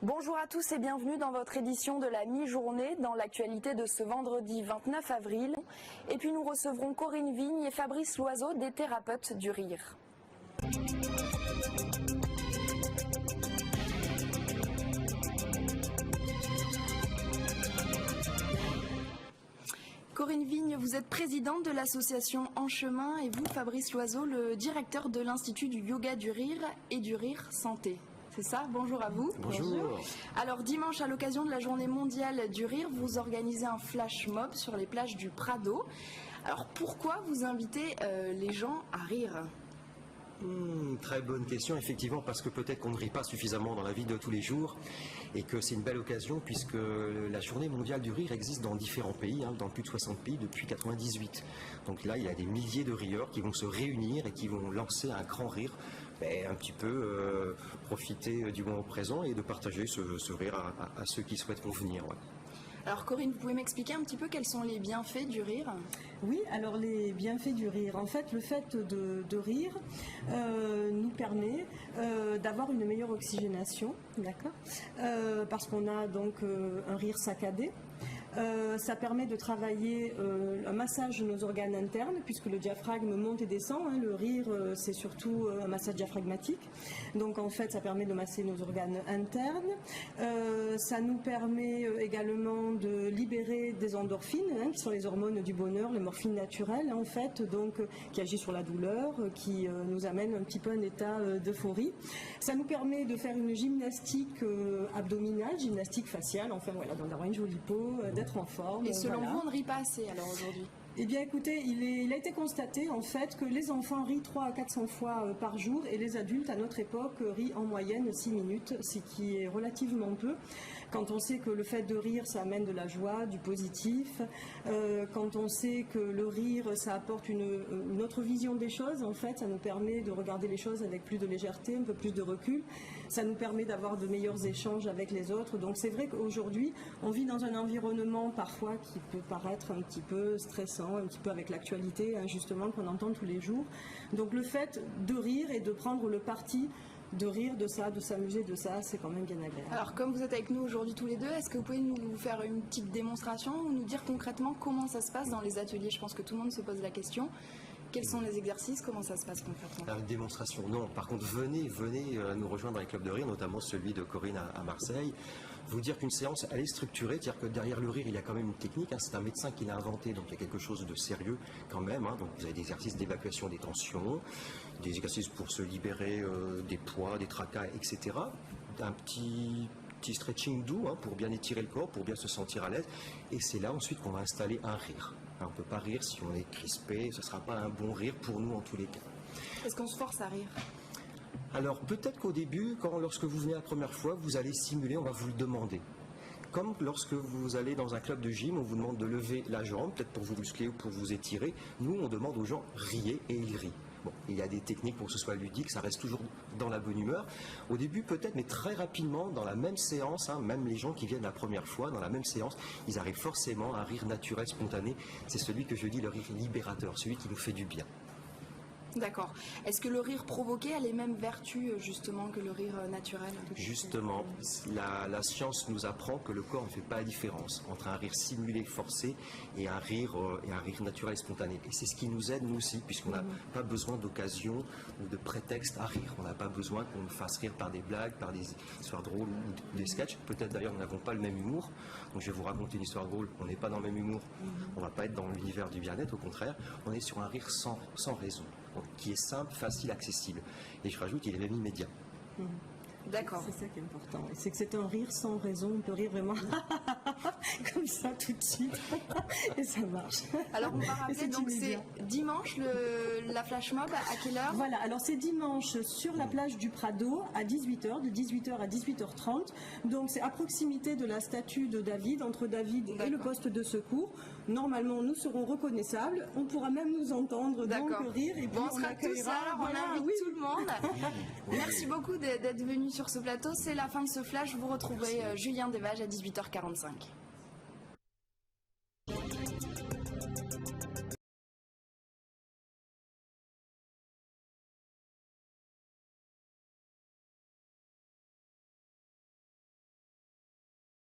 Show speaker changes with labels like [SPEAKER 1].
[SPEAKER 1] Bonjour à tous et bienvenue dans votre édition de la mi-journée dans l'actualité de ce vendredi 29 avril. Et puis nous recevrons Corinne Vigne et Fabrice Loiseau des thérapeutes du rire. Corinne Vigne, vous êtes présidente de l'association En Chemin et vous, Fabrice Loiseau, le directeur de l'Institut du Yoga du Rire et du Rire Santé. C'est ça, bonjour à vous.
[SPEAKER 2] Bonjour.
[SPEAKER 1] Alors dimanche, à l'occasion de la journée mondiale du rire, vous organisez un flash mob sur les plages du Prado. Alors pourquoi vous invitez les gens à rire ?
[SPEAKER 2] Très bonne question, effectivement, parce que peut-être qu'on ne rit pas suffisamment dans la vie de tous les jours et que c'est une belle occasion puisque la journée mondiale du rire existe dans différents pays, dans plus de 60 pays depuis 1998. Donc là, il y a des milliers de rieurs qui vont se réunir et qui vont lancer un grand rire, un petit peu profiter du moment présent et de partager ce rire à ceux qui souhaiteront venir. Ouais.
[SPEAKER 1] Alors Corinne, vous pouvez m'expliquer un petit peu quels sont les bienfaits du rire ?
[SPEAKER 3] Oui, alors les bienfaits du rire. En fait, le fait de rire nous permet d'avoir une meilleure oxygénation, d'accord ? Parce qu'on a donc un rire saccadé. Ça permet de travailler un massage de nos organes internes puisque le diaphragme monte et descend. Le rire, c'est surtout un massage diaphragmatique. Donc en fait, ça permet de masser nos organes internes. Ça nous permet également de libérer des endorphines, qui sont les hormones du bonheur, les morphines naturelles en fait, donc qui agissent sur la douleur, qui nous amènent un petit peu un état d'euphorie. Ça nous permet de faire une gymnastique abdominale, gymnastique faciale, enfin voilà, d'avoir une jolie peau, d'être en forme.
[SPEAKER 1] Et selon
[SPEAKER 3] voilà.
[SPEAKER 1] vous, on ne rit pas assez alors aujourd'hui ?
[SPEAKER 3] Eh bien écoutez, il a été constaté en fait que les enfants rient 300 à 400 fois par jour et les adultes à notre époque rient en moyenne 6 minutes, ce qui est relativement peu. Quand on sait que le fait de rire, ça amène de la joie, du positif, quand on sait que le rire, ça apporte une autre vision des choses, en fait, ça nous permet de regarder les choses avec plus de légèreté, un peu plus de recul, ça nous permet d'avoir de meilleurs échanges avec les autres. Donc c'est vrai qu'aujourd'hui, on vit dans un environnement parfois qui peut paraître un petit peu stressant, un petit peu avec l'actualité, justement, qu'on entend tous les jours. Donc le fait de rire et de prendre le parti de rire de ça, de s'amuser de ça, c'est quand même bien agréable.
[SPEAKER 1] Alors comme vous êtes avec nous aujourd'hui tous les deux, est-ce que vous pouvez nous faire une petite démonstration ou nous dire concrètement comment ça se passe dans les ateliers ? Je pense que tout le monde se pose la question. Quels sont les exercices ? Comment ça se passe concrètement ?
[SPEAKER 2] Alors, une démonstration, non. Par contre, venez nous rejoindre dans les clubs de rire, notamment celui de Corinne à Marseille. Vous dire qu'une séance, elle est structurée, c'est-à-dire que derrière le rire, il y a quand même une technique. C'est un médecin qui l'a inventé, donc il y a quelque chose de sérieux quand même. Donc vous avez des exercices d'évacuation des tensions, des exercices pour se libérer des poids, des tracas, etc. Un petit stretching doux pour bien étirer le corps, pour bien se sentir à l'aise. Et c'est là ensuite qu'on va installer un rire. On ne peut pas rire si on est crispé, ce ne sera pas un bon rire pour nous en tous les cas.
[SPEAKER 1] Est-ce qu'on se force à rire ?
[SPEAKER 2] Alors peut-être qu'au début, lorsque vous venez la première fois, vous allez simuler, on va vous le demander. Comme lorsque vous allez dans un club de gym, on vous demande de lever la jambe, peut-être pour vous muscler ou pour vous étirer. Nous, on demande aux gens riez et ils rient. Bon, il y a des techniques pour que ce soit ludique, ça reste toujours dans la bonne humeur. Au début peut-être, mais très rapidement, dans la même séance, même les gens qui viennent la première fois, dans la même séance, ils arrivent forcément à un rire naturel, spontané. C'est celui que je dis le rire libérateur, celui qui nous fait du bien.
[SPEAKER 1] D'accord. Est-ce que le rire provoqué a les mêmes vertus justement que le rire naturel ?
[SPEAKER 2] Justement, la science nous apprend que le corps ne fait pas la différence entre un rire simulé, forcé et un rire naturel et spontané. Et c'est ce qui nous aide nous aussi, puisqu'on n'a pas besoin d'occasion ou de prétexte à rire. On n'a pas besoin qu'on nous fasse rire par des blagues, par des histoires drôles ou des sketchs. Peut-être d'ailleurs nous n'avons pas le même humour. Donc je vais vous raconter une histoire drôle. On n'est pas dans le même humour. On ne va pas être dans l'univers du bien-être. Au contraire, on est sur un rire sans raison. Donc, qui est simple, facile, accessible. Et je rajoute, il est même immédiat.
[SPEAKER 1] D'accord.
[SPEAKER 3] C'est ça qui est important. C'est que c'est un rire sans raison. On peut rire vraiment comme ça tout de suite. Et ça marche.
[SPEAKER 1] Alors on va rappeler, donc c'est dimanche la flash mob, à quelle heure ?
[SPEAKER 3] Voilà, alors c'est dimanche sur la plage du Prado à 18h, de 18h à 18h30. Donc c'est à proximité de la statue de David, entre David et le poste de secours. Normalement, nous serons reconnaissables. On pourra même nous entendre, donc rire. Et puis
[SPEAKER 1] on sera tous là, on invite tout le monde. Merci beaucoup d'être venu sur ce plateau. C'est la fin de ce flash. Vous retrouverez Julien Desvages à 18h45.